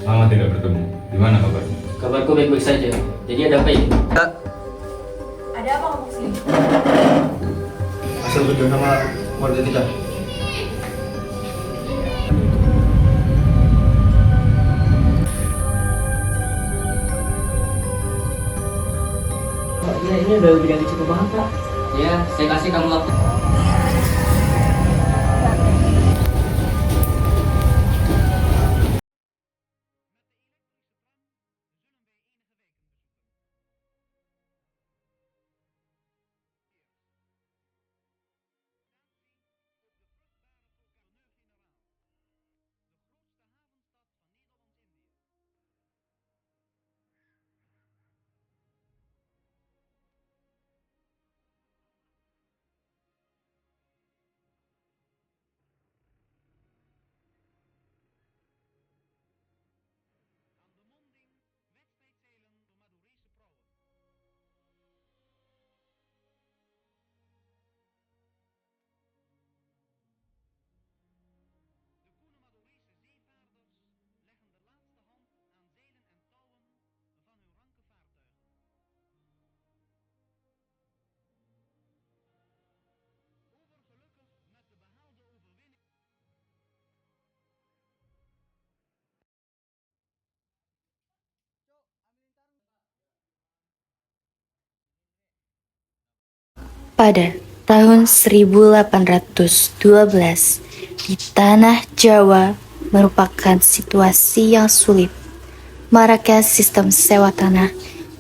Lama tidak bertemu. Gimana kabarmu? Kabarku baik-baik saja. Jadi ada apa ini? Ada apa kamu sini? Asal berjuang sama warga kita. Iya, ini udah bidang cukup banget, Pak. Ya, saya kasih kamu waktu. Pada tahun 1812 di tanah Jawa merupakan situasi yang sulit. Maraknya sistem sewa tanah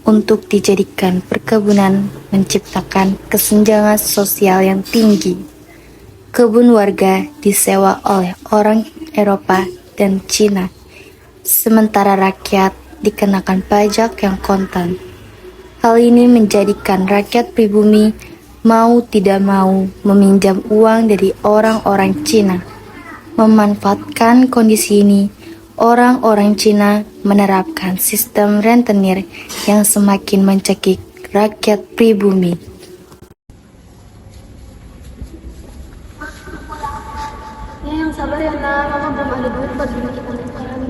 untuk dijadikan perkebunan menciptakan kesenjangan sosial yang tinggi. Kebun warga disewa oleh orang Eropa dan Cina, sementara rakyat dikenakan pajak yang kontan. Hal ini menjadikan rakyat pribumi mau tidak mau meminjam uang dari orang-orang Cina. Memanfaatkan kondisi ini, orang-orang Cina menerapkan sistem rentenir yang semakin mencekik rakyat pribumi. Ya yang sabar ya nak, mama belum ada duit buat beli kita sekarang.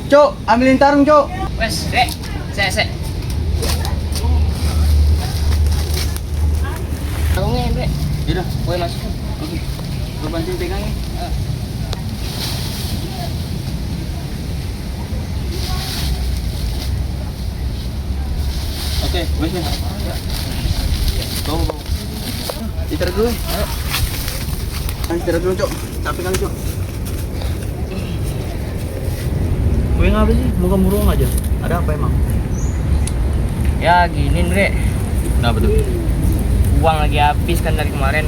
Cok, ambilin tarung, Cok. Wes, se. Tarungnya, Bre. Yaudah, Boleh masuk. oke. Lu bantuin pegangin. Oke, wes nih. Bawa. Ditarik dulu. Ayo. Ditarik dulu, Cok. Capek kali, Cok. Gue ngapa sih? Muka murung aja. Ada apa emang? Ya, gini, Bre. Kenapa tuh? Uang lagi habis kan dari kemarin.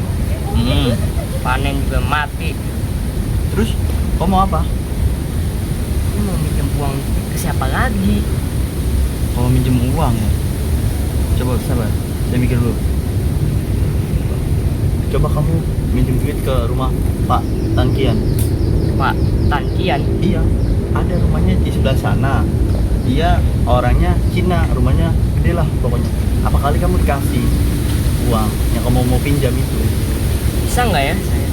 Panen juga mati. Terus, kau mau apa? Ini mau minjem uang ke siapa lagi? Kalau minjem uang ya. Coba sabar, saya mikir dulu. Coba kamu minjem duit ke rumah Pak Tangkian. Pak Tankian. Iya, ada rumahnya di sebelah sana. Dia orangnya Cina, rumahnya gede lah pokoknya. Apa kali kamu dikasih uang yang kamu mau pinjam itu? Bisa nggak ya saya?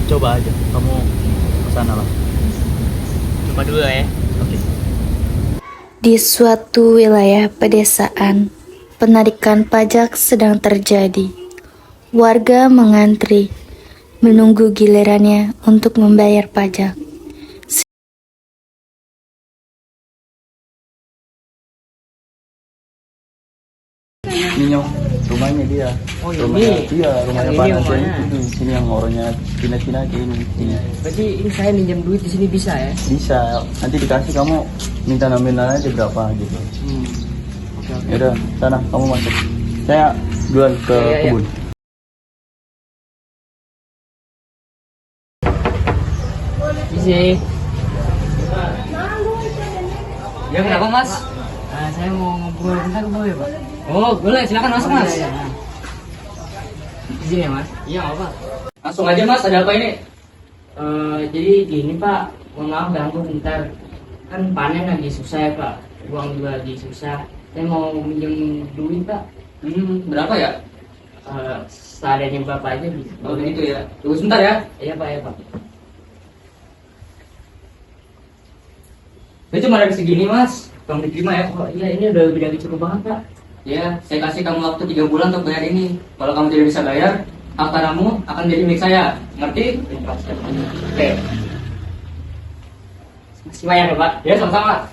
Coba aja, kamu ke sana lah. Coba dulu ya. Oke. Di suatu wilayah pedesaan, penarikan pajak sedang terjadi. Warga mengantri, menunggu gilirannya untuk membayar pajak. Ini rumahnya dia. Oh, ini? Rumahnya, iya, rumahnya Yang Pak ini Tangkian rumahnya? itu. Ini yang orangnya Cina-Cina aja ini. Berarti ini saya minjem duit di sini bisa ya? Bisa, nanti dikasih kamu minta nominal aja berapa gitu. Oke. Yaudah, sana kamu masuk. Saya jual ke Iya. kebun. Isi. Ya kenapa Mas? Saya mau ngobrol bentar boleh Pak? Oh boleh, silakan masuk Mas. Izin ya Mas? Iya nggak apa. Langsung aja Mas, ada apa ini? Jadi gini Pak, mohon maaf ganggu bentar. Kan panen lagi susah ya Pak, uang juga lagi susah. Saya mau minjem duit Pak. Berapa ya? Seadanya Bapak aja bisa. Oh begitu ya. Tunggu sebentar ya. Iya Pak, ya Pak. Ini cuma ada segini Mas. Tolong diterima ya. Oh iya, ini udah cukup banget Pak. Ya, saya kasih kamu waktu 3 bulan untuk bayar ini. Kalau kamu tidak bisa bayar, hak tanahmu akan jadi milik saya. Ngerti? Oke. Masih bayar ya Pak? Ya sama-sama.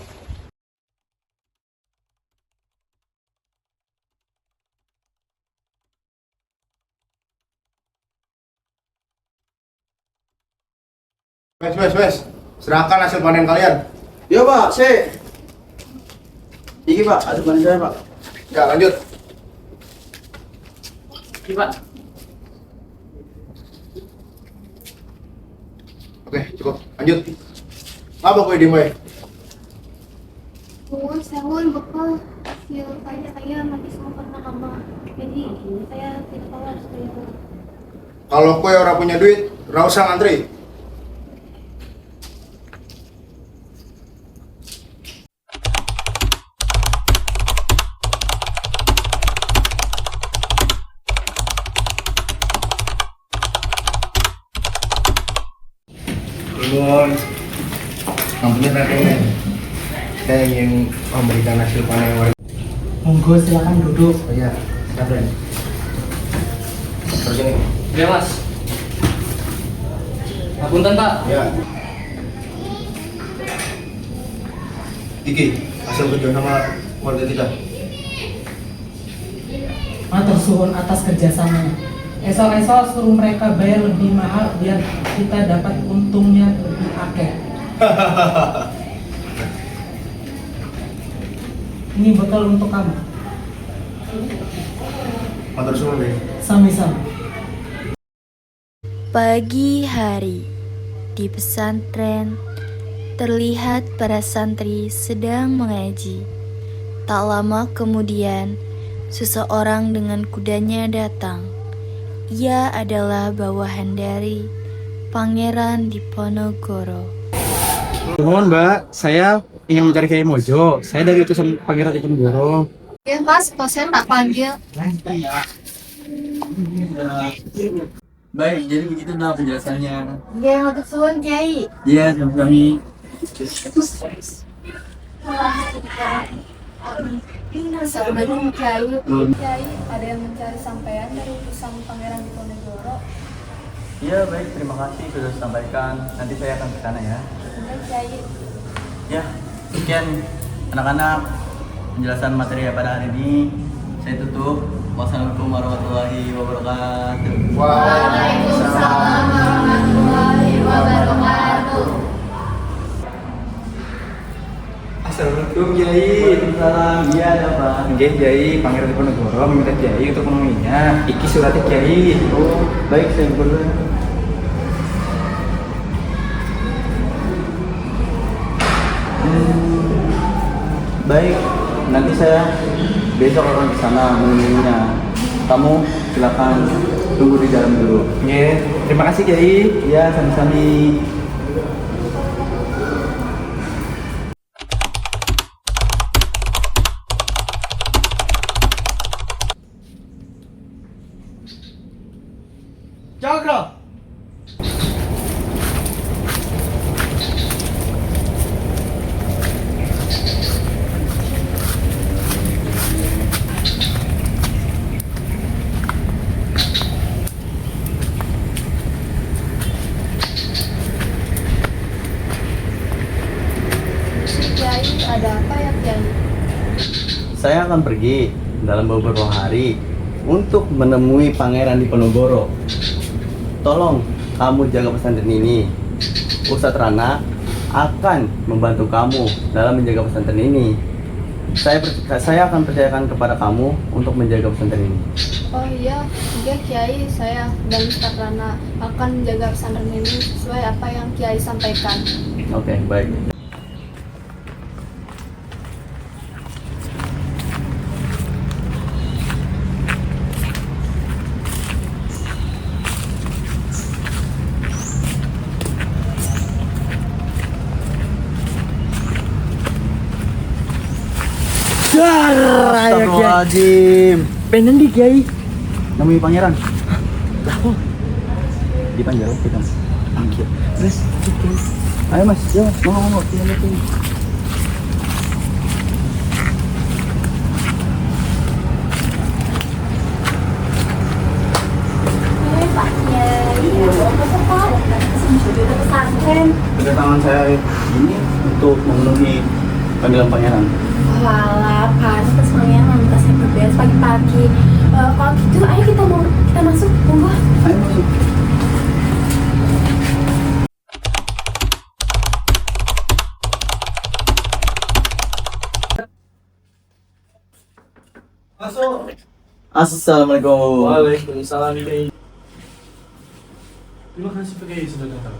Wes. Serahkan hasil panen kalian. Iya Pak, Iki Pak, ada panen saya Pak. Ya, lanjut. Iya Pak. Oke, cukup. Lanjut. Apa kue di Moy? Sehun, Bapak. Ya, saya mati semua karena Mama. Jadi, saya tidak tahu harus bayar. Kalau kue orang punya duit, ora usah ngantri. Nuhun. Ampun Raden. Saya ingin memberikan hasil panen warga. Monggo silakan duduk. Oh iya, Raden. Terus ini. Ya Mas. Ngapunten Pak. Ya. Iki, hasil kerja sama warga kita. Matur suwun atas kerjasamanya. Esok-esok suruh mereka bayar lebih mahal biar kita dapat untungnya lebih akeh. Ini bekal untuk kamu. Matur suwun, Be. Sami-sami. Pagi hari di pesantren terlihat para santri sedang mengaji. Tak lama kemudian, seseorang dengan kudanya datang. Ia adalah bawahan dari Pangeran Diponegoro. Mohon Mbak, saya ingin mencari Kiai Mojo. Saya dari utusan Pangeran Diponegoro. Ya Mas, pasien tak panggil. Baik, jadi begitu nah penjelasannya. Ya, untuk suwun Kiai. Iya, kami. Assalamualaikum Kiai. Kiai, ada yang mencari sampean dari utusan Pangeran Diponegoro. Iya, baik, terima kasih sudah disampaikan. Nanti saya akan ke sana ya. Oke, Kiai. Ya, sekian anak-anak penjelasan materi pada hari ini. Saya tutup. Wassalamualaikum warahmatullahi wabarakatuh. Waalaikumsalam warahmatullahi wabarakatuh. Assalamualaikum Kiai. Waalaikumsalam. Iya, ada apa? Nggih Kiai, Pangeran Diponegoro meminta Kiai untuk memenuhinya. Iki suratnya Kiai. Oh, baik, saya berdua. Baik, nanti saya besok akan ke sana menemuinya. Kamu silakan tunggu di dalam dulu. Nggih, terima kasih Kiai. Ya, sami-sami. Jaga. Kiai, ada apa ya Kiai? Saya akan pergi dalam beberapa hari untuk menemui Pangeran Diponegoro. Tolong kamu jaga pesantren ini. Ustadz Rana akan membantu kamu dalam menjaga pesantren ini. Saya akan percayakan kepada kamu untuk menjaga pesantren ini. Oh iya Kiai, saya dan Ustadz Rana akan menjaga pesantren ini sesuai apa yang Kiai sampaikan. Oke, baik. Astagfirullahaladzim. Pengen di Kiai. Namanya pangeran. Lah kok? Di Panjalu kita. Angkir. Mas, Kiai. Ayo mas, ya mau kita lihat ini. Pak Kiai, peserta kesini juga ke pesantren. Kedatangan saya ini untuk memenuhi panggilan pangeran. Walah, pantas pangeran minta saya berberes pagi-pagi. Kalau gitu, ayo kita masuk, monggo. Ayo masuk. Masuk. Assalamualaikum. Waalaikumsalam Kiai. Terima kasih Pak Kiai sudah datang.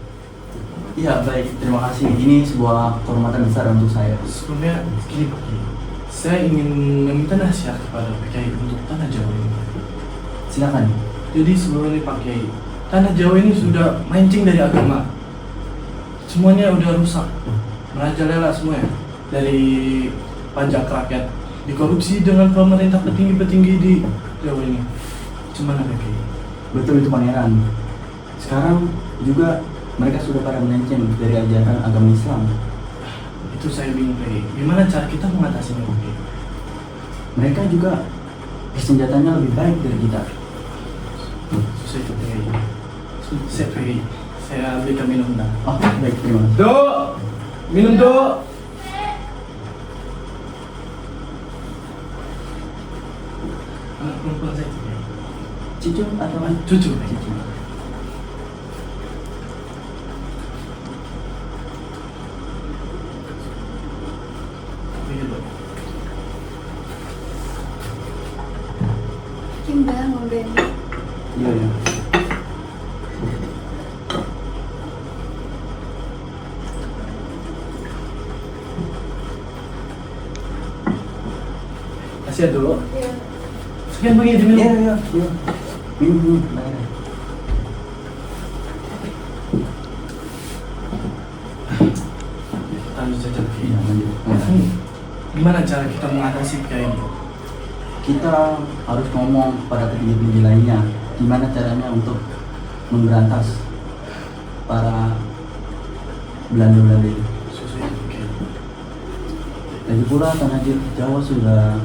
Iya baik, terima kasih. Ini sebuah kehormatan besar untuk saya. Sebelumnya gini Pak Kiai, saya ingin meminta nasihat kepada Pak Kiai untuk tanah Jawa ini. Silakan. Jadi sebelumnya Pak Kiai, tanah Jawa ini sudah mancing dari agama. Semuanya udah rusak, merajalela semuanya. Dari pajak rakyat, dikorupsi dengan pemerintah petinggi-petinggi di Jawa ini. Gimana Pak Kiai? Betul itu pangeran. Sekarang juga mereka sudah pada melenceng dari ajaran agama Islam. Itu saya bingung Pak Kiai. Gimana cara kita mengatasinya Pak Kiai? Mereka juga senjatanya lebih baik dari kita. Susah itu Pak Kiai. Saya Pak Kiai, saya belikan minum dah. Oh baik, terima kasih. Dok, minum dok. Anak perempuan saya Pak Kiai. Cucu atau an? Cucu Pak Kiai. Cucu. Iya, Dok. Kimba ngobrol. Iya ya. Kasih ya dulu. Sekian Pak Kiai diminum. Iya iya iya. Minum minum. Pangeran. Lanjut saja Pak Kiai. Iya lanjut. Pangeran. Gimana cara kita mengatasi Kiai ini? Kita harus ngomong kepada petinggi-petinggi lainnya gimana caranya untuk memberantas para Belanda-Belanda ini. Susah itu Pak Kiai. Lagi pula tanah Jawa sudah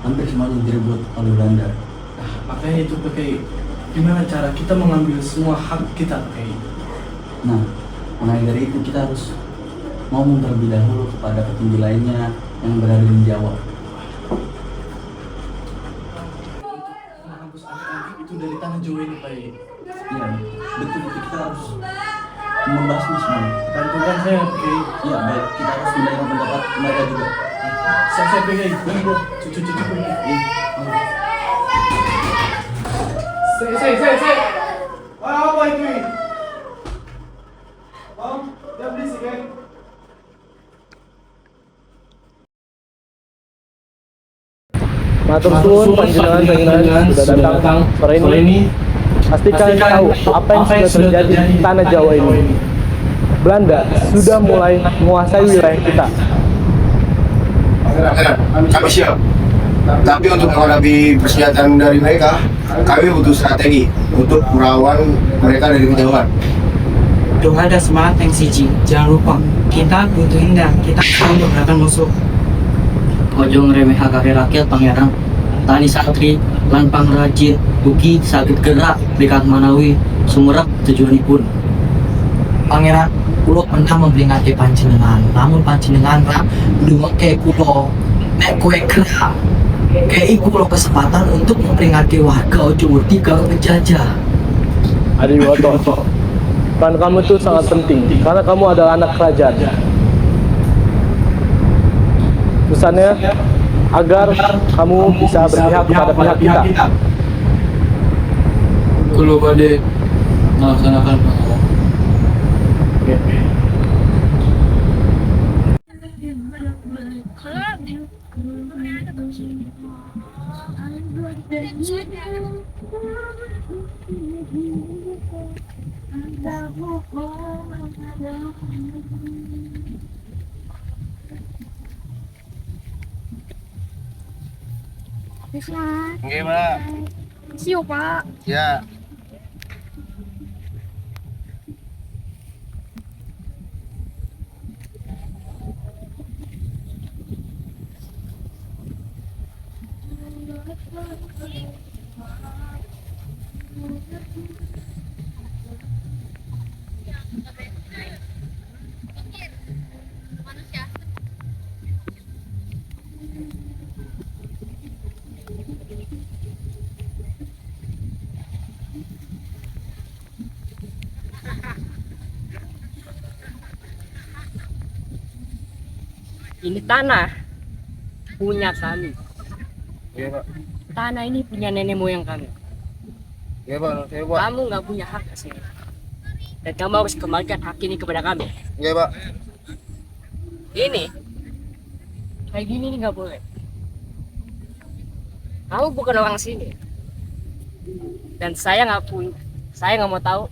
hampir semuanya direbut oleh Belanda. Makanya itu Pak Kiai. Gimana cara kita mengambil semua hak kita Pak Kiai? Nah, mulai dari itu kita harus ngomong terlebih dahulu kepada petinggi lainnya yang berada di Jawa. Menghapus anak-anak itu dari tanah Jawa ini Pak Kiai. Iya, betul itu kita harus membahasnya semua. Bantukan saya Pak Kiai. Iya, baik kita harus mendengar pendapat mereka juga. Saya Pak Kiai. Cucu-cucu Pak Kiai. Saya. Apa itu? Om, dia berisik kan? Matur suwun panjenengan sudah datang sore ini. Pastikan tahu apa yang sudah terjadi di tanah Jawa ini. Belanda sudah mulai menguasai wilayah kita. Kami siap. Tapi untuk menghadapi persenjataan dari mereka, kami butuh strategi untuk melawan mereka dari kejauhan. Dong ada semangat yang siji. Jangan lupa, kita butuh hindar. Kita untuk melakukan musuh. Ojo ngeremeh hak rakyat pangeran. Tani satri, lan pangrajin, ugi sakit gerak, dekat manawi, sumerep tujuanipun. Pangeran, kulo pernah memperingati panjenengan. Namun panjenengan rak duweke kulo nek kowe gerak. Kei kulo kesempatan untuk memperingati warga ojo wedi karo penjajah. Adiwoto, peran kamu itu sangat penting karena kamu adalah anak kerajaan. Pesannya agar kamu bisa berpihak kepada pihak kita. Kulo bade melaksanakan Bisa. Oke, Mbak. Siap, Pak. Ya. Ini tanah punya kami. Iya, Pak. Tanah ini punya nenek moyang kami. Iya, Pak. Saya, Pak. Kamu nggak punya hak ke sini. Dan kamu harus kembalikan hak ini kepada kami. Iya, Pak. Ini kayak gini nih nggak boleh. Kamu bukan orang sini. Dan saya nggak mau tahu.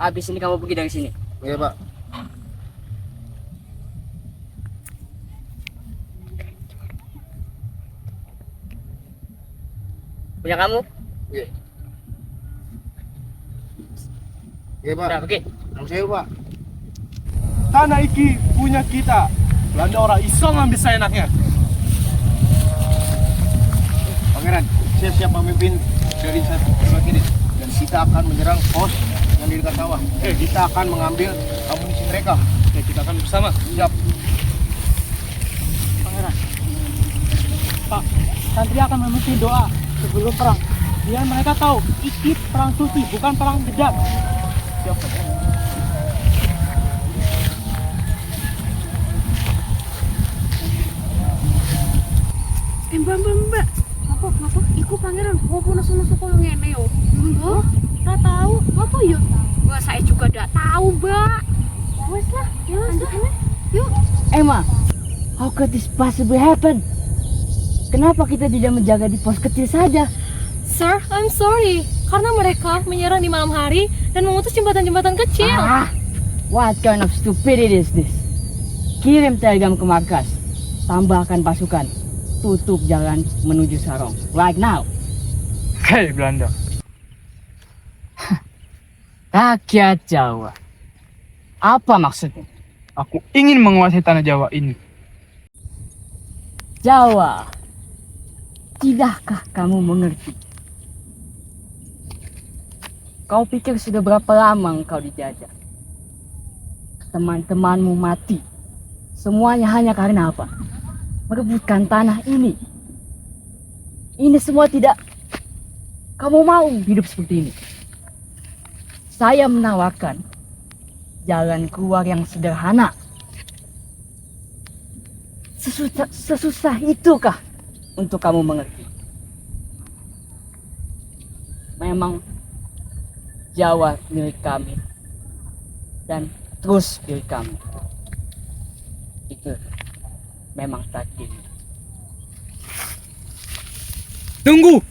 Habis ini kamu pergi dari sini. Iya, Pak. Punya kamu? Iya. Iya, Pak. Udah pergi. Yang saya, Pak. Tanah iki punya kita. Belanda orang iso ngambil seenaknya. Pangeran, saya siap memimpin dari sebelah kiri dan kita akan menyerang pos yang di dekat sawah. Kita akan mengambil amunisi mereka. Kita akan bersama. Siap. Pangeran. Pak, Santri akan memimpin doa sebelum perang. Biar mereka tahu, ini perang suci, bukan perang dendam. Siap. Mbak. Apa? Iku pangeran, apa nasu-nasu koyo ngene yo? Oh, ora tahu. Apa yo? Wah, saya juga ndak tahu, Mbak. Wes lah, ya lanjutnya. Yuk. Emma, how could this possibly happen? Kenapa kita tidak menjaga di pos kecil saja? Sir, I'm sorry. Karena mereka menyerang di malam hari dan memutus jembatan-jembatan kecil. What kind of stupidity is this? Kirim telegram ke markas. Tambahkan pasukan. Tutup jalan menuju Sarong. Right now. Hei Belanda. Rakyat Jawa. Apa maksudnya? Aku ingin menguasai tanah Jawa ini. Jawa. Tidakkah kamu mengerti? Kau pikir sudah berapa lama engkau dijajah? Teman-temanmu mati. Semuanya hanya karena apa? Merebutkan tanah ini. Ini semua tidak kamu mau hidup seperti ini. Saya menawarkan jalan keluar yang sederhana. Sesusah itukah untuk kamu mengerti? Memang Jawa milik kami dan terus milik kami. Itu memang takdir. Tunggu.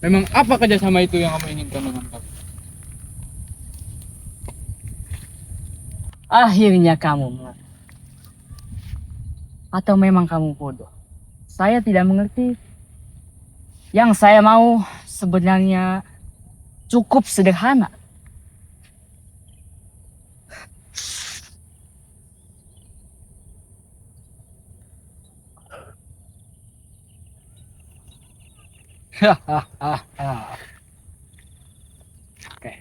Memang apa kerjasama itu yang kamu inginkan dengan kami? Akhirnya kamu mengerti. Atau memang kamu bodoh? Saya tidak mengerti. Yang saya mau sebenarnya cukup sederhana. Oke.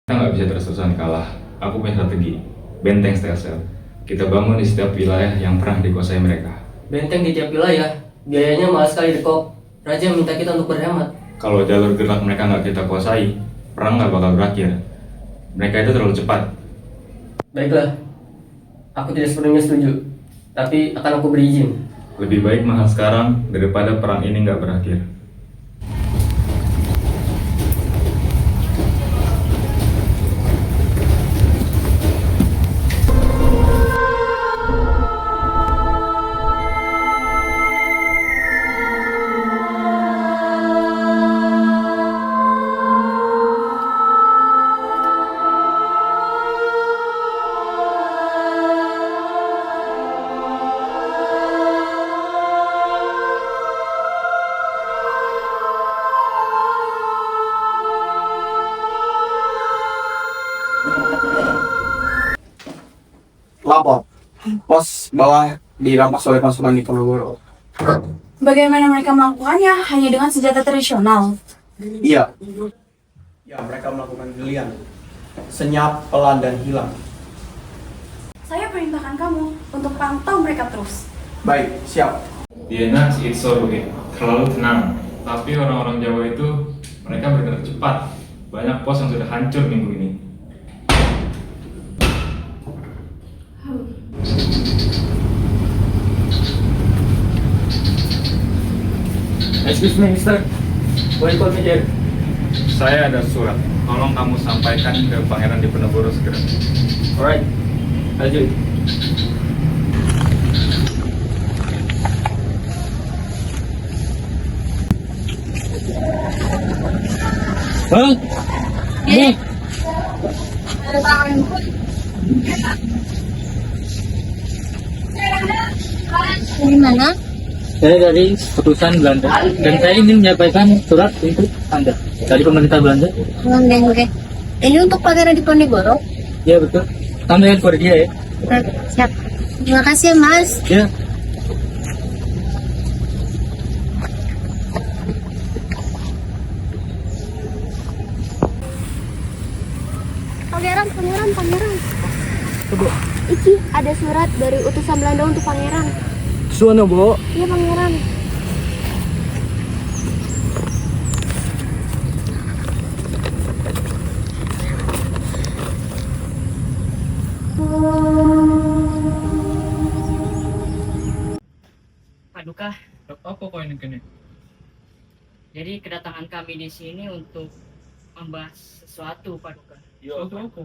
Kita nggak bisa terus-terusan kalah. Aku punya strategi. Benteng stelsel. Kita bangun di setiap wilayah yang pernah dikuasai mereka. Benteng di tiap wilayah, biayanya mahal sekali Dekok. Raja minta kita untuk berhemat. Kalau jalur gerak mereka nggak kita kuasai, perang nggak bakal berakhir. Mereka itu terlalu cepat. Baiklah, aku tidak sepenuhnya setuju. Tapi akan aku berizin. Lebih baik mahal sekarang daripada perang ini nggak berakhir. lapor. Pos bawah dirampas oleh pasukan Diponegoro. Bagaimana mereka melakukannya? Hanya dengan senjata tradisional. Iya. Ya, mereka melakukan gelian. Senyap, pelan, dan hilang. Saya perintahkan kamu untuk pantau mereka terus. Baik, siap. Diana, it's so okay. Terlalu tenang. Tapi orang-orang Jawa itu mereka bergerak cepat. Banyak pos yang sudah hancur minggu ini. Excuse me, mister. Boleh call me here? Saya ada surat. Tolong kamu sampaikan ke Pangeran Diponegoro segera. Alright, I'll do it. Bang, ini. Dari mana? Saya dari keputusan Belanda dan saya ingin menyampaikan surat untuk Anda dari pemerintah Belanda. Oke. Ini untuk Pangeran Diponegoro? Ya betul. Sampaikan kepada dia ya. Siap. Terima kasih ya, Mas. Ya. Pangeran. Iki ada surat dari utusan Belanda untuk Pangeran. Suwana, Bu. Iya, Pangeran. Paduka, Apa kau ini kene? jadi kedatangan kami di sini untuk membahas sesuatu, Paduka. Suatu apa?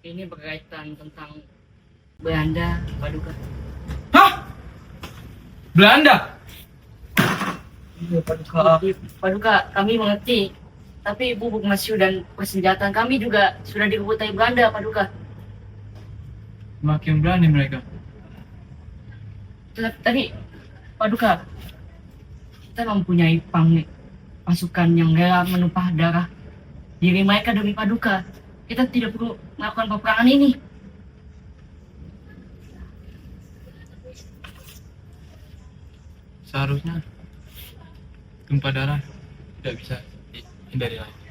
Ini berkaitan tentang Belanda, Paduka. Hah? Belanda? Iya, Paduka. Paduka, kami mengerti. Tapi bubuk mesiu dan persenjataan kami juga sudah direbutai Belanda, Paduka. Makin berani mereka. Tadi, Paduka, kita mempunyai pasukan yang rela menumpah darah diri mereka demi Paduka. Kita tidak perlu melakukan peperangan ini. Seharusnya tumpah darah tidak bisa dihindari lagi.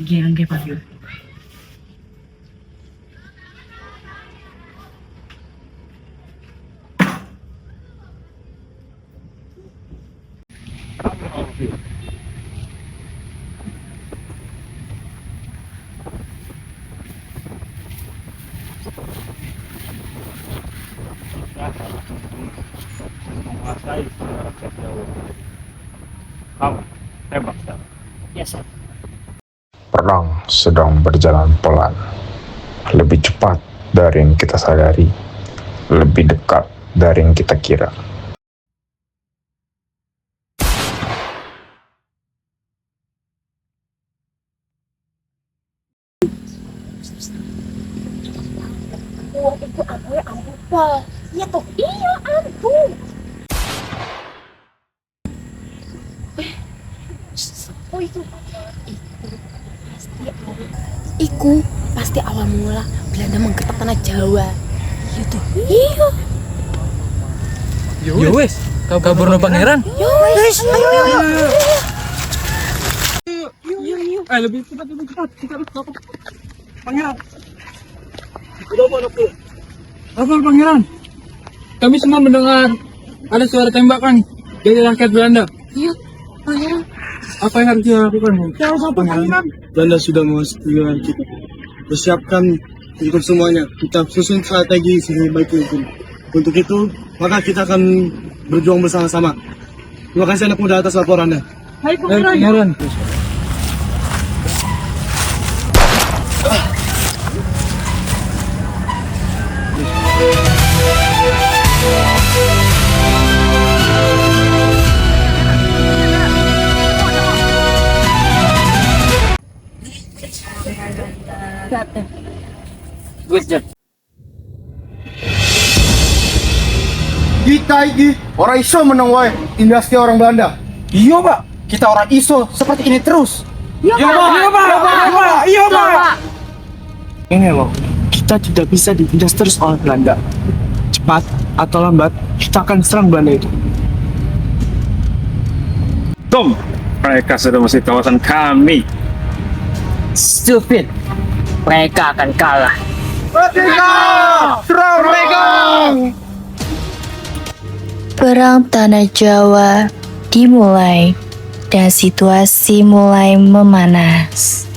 Jangan kayak Paduka. Menguasai rakyat Jawa. Kamu tembak sekarang. Ya, Sir. Perang sedang berjalan pelan, lebih cepat dari yang kita sadari, lebih dekat dari yang kita kira. Oh, itu ampun, Pak. Iya toh, iya ampun. Oh itu Iku pasti awal mula Belanda menggertak tanah Jawa. Iya tuh. Iya. Yo wes, kabur no pangeran. Yo wes, ayo. Lebih cepat. Kita harus dapat pangeran. Udah anakku. Apa pangeran? Kami semua mendengar ada suara tembakan dari rakyat Belanda. Iya, pangeran. Apa yang harus dilakukan? Pangeran, Belanda sudah memasuki wilayah kita. Persiapkan untuk semuanya. Kita susun strategi sebaik mungkin. Untuk itu, maka kita akan berjuang bersama-sama. Terima kasih anak muda atas laporannya. Hai pangeran. Good job. Kita iki orang iso menang wae dinasti orang Belanda. Iya, Pak. Kita orang ISO seperti ini terus. Iya, Pak. Iya, Pak. Ini loh, kita tidak bisa ditindas terus oleh Belanda. Cepat atau lambat, kita akan serang Belanda itu. Tom, mereka sudah masuk kawasan kami. Stupid. Mereka akan kalah. Serang mereka! Perang Tanah Jawa dimulai dan situasi mulai memanas.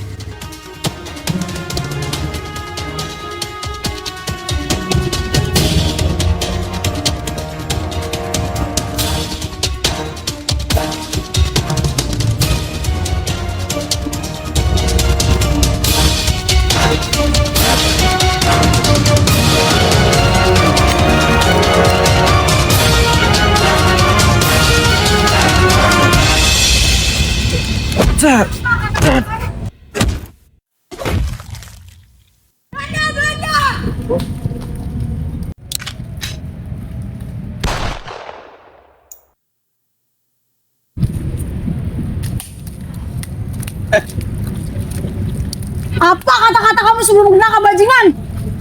Apa kata-kata kamu sebelum menangkap bajingan?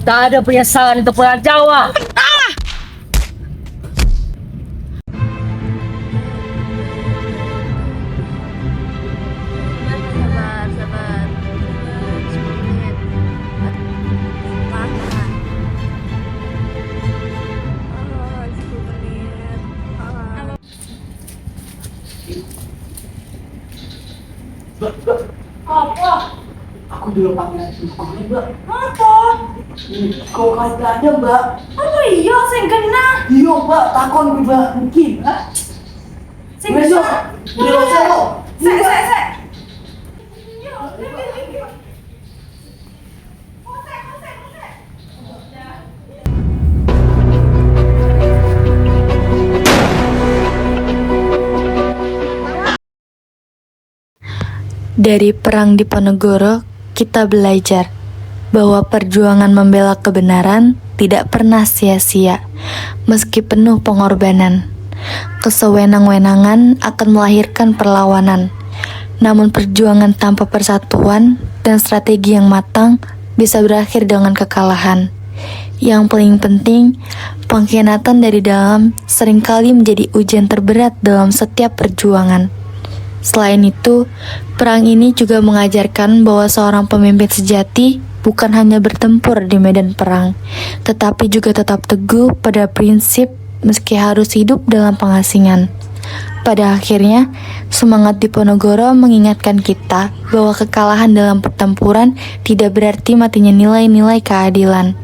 Tak ada penyesalan untuk perang Jawa. Aku dulu panggil syukur, Mbak. Apa? Kau kata ada, Mbak. Apa iya sing kena? Iya, Mbak. Takon, Mbak. Mungkin. Sing Besok. Besok. Sek. Dari perang Diponegoro, kita belajar bahwa perjuangan membela kebenaran tidak pernah sia-sia, meski penuh pengorbanan. Kesewenang-wenangan akan melahirkan perlawanan, namun perjuangan tanpa persatuan dan strategi yang matang bisa berakhir dengan kekalahan. Yang paling penting, pengkhianatan dari dalam seringkali menjadi ujian terberat dalam setiap perjuangan. Selain itu, perang ini juga mengajarkan bahwa seorang pemimpin sejati bukan hanya bertempur di medan perang, tetapi juga tetap teguh pada prinsip meski harus hidup dalam pengasingan. Pada akhirnya, semangat Diponegoro mengingatkan kita bahwa kekalahan dalam pertempuran tidak berarti matinya nilai-nilai keadilan,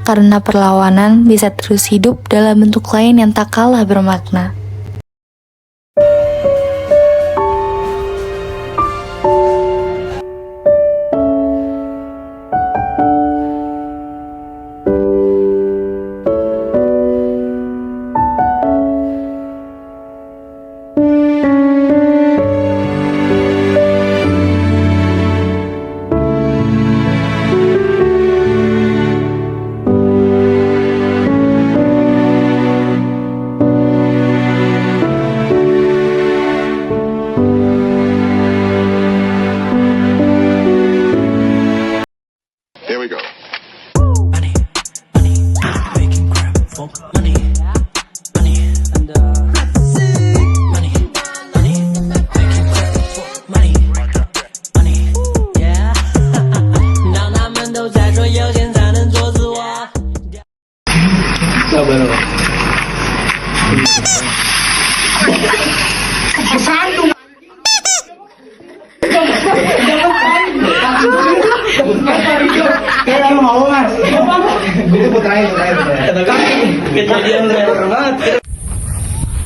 karena perlawanan bisa terus hidup dalam bentuk lain yang tak kalah bermakna.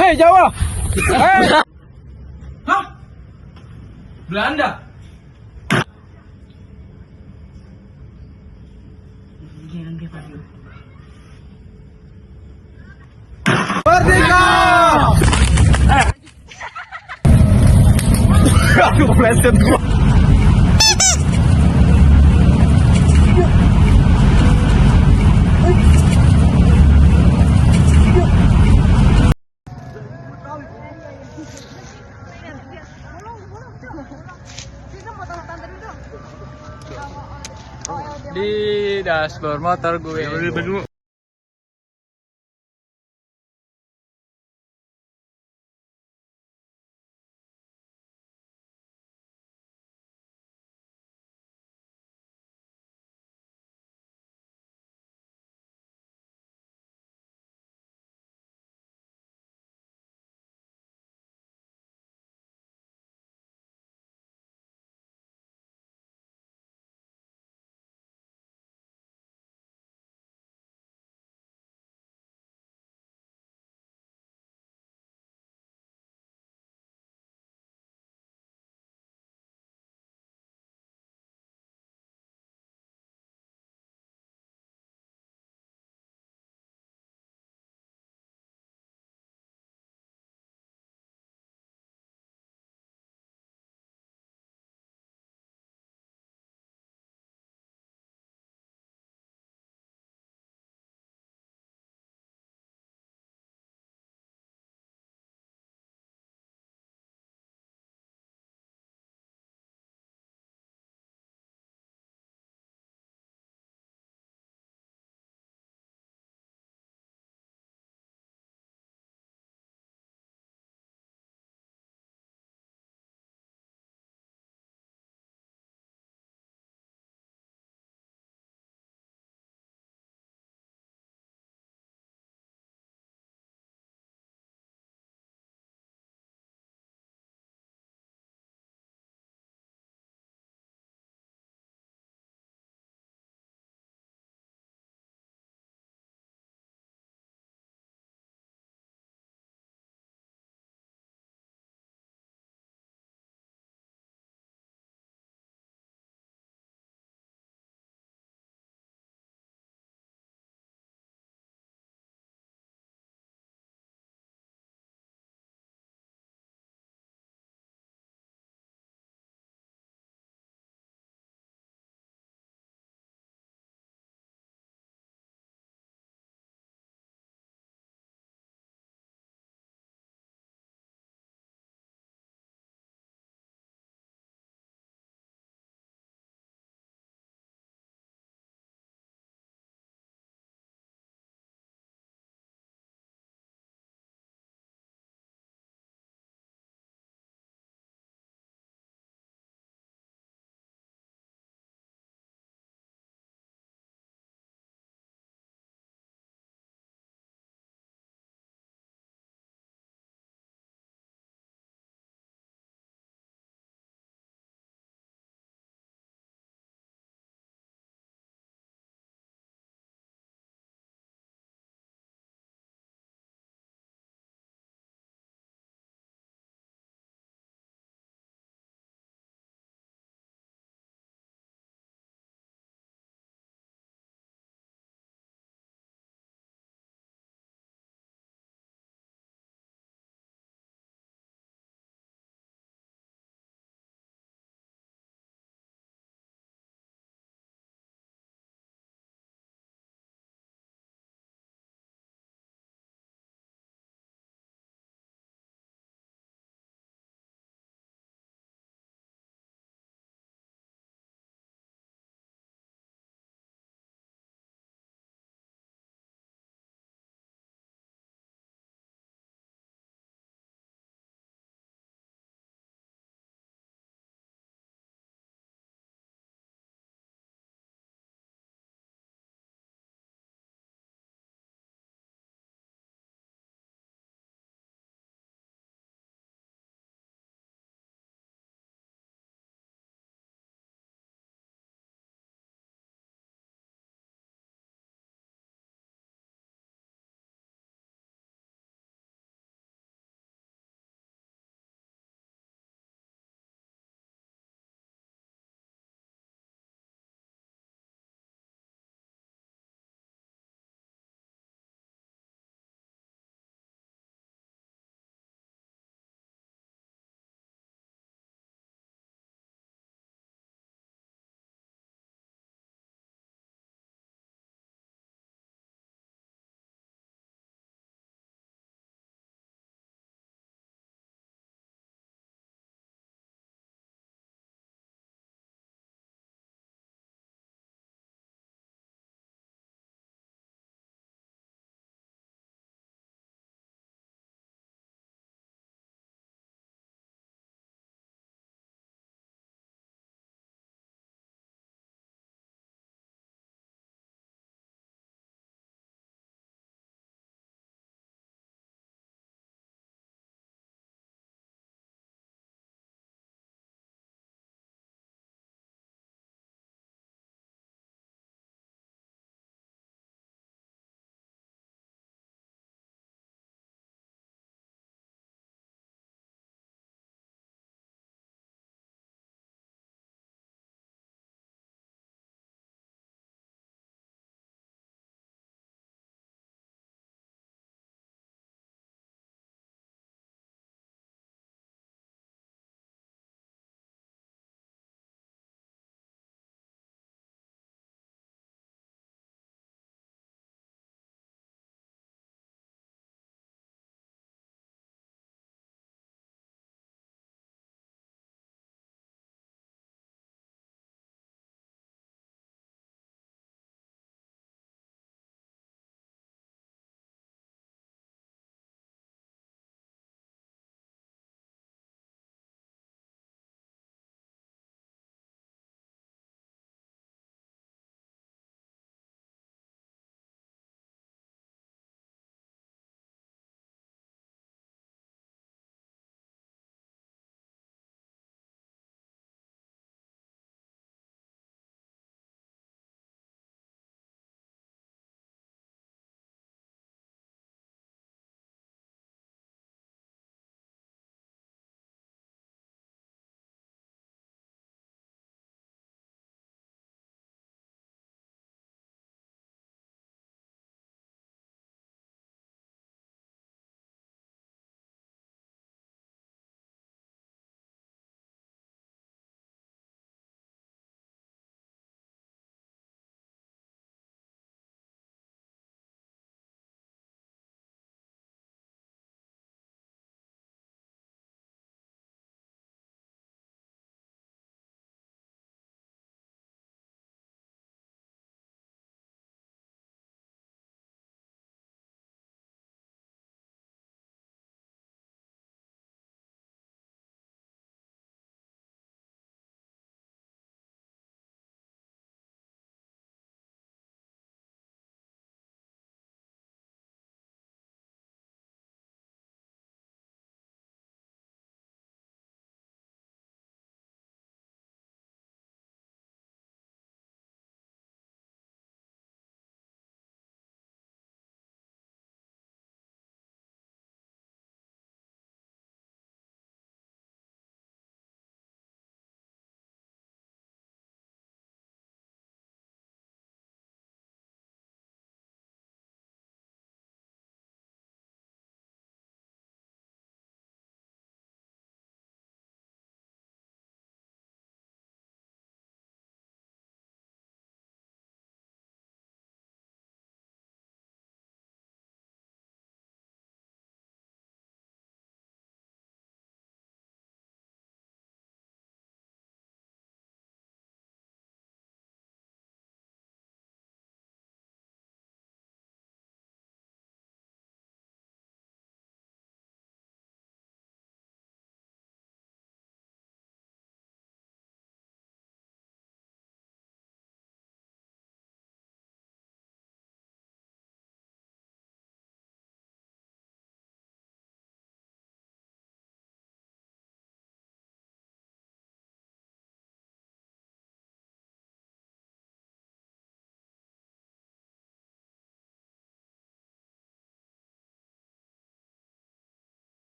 Hei Jawa! Hei! Hah? Belanda? Merdeka! Aku meleset gua. di dashboard motor gue.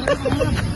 Salam.